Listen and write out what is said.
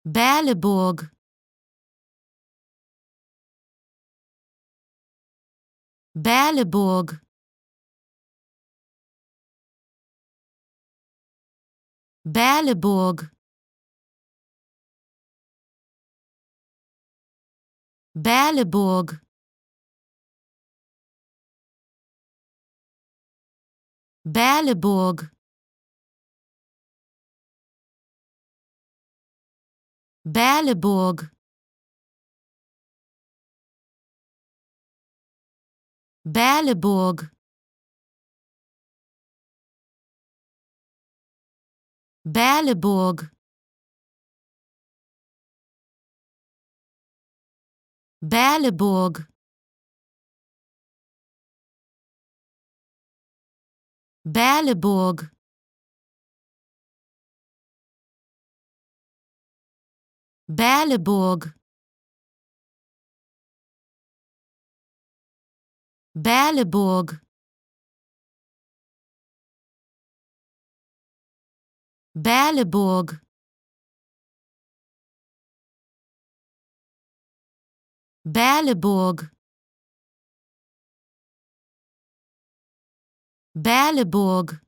Berleburg, Berleburg, Berleburg, Berleburg, Berleburg, Berleburg, Berleburg, Berleburg, Berleburg, Berleburg, Berleburg, Berleburg, Berleburg, Berleburg, Berleburg,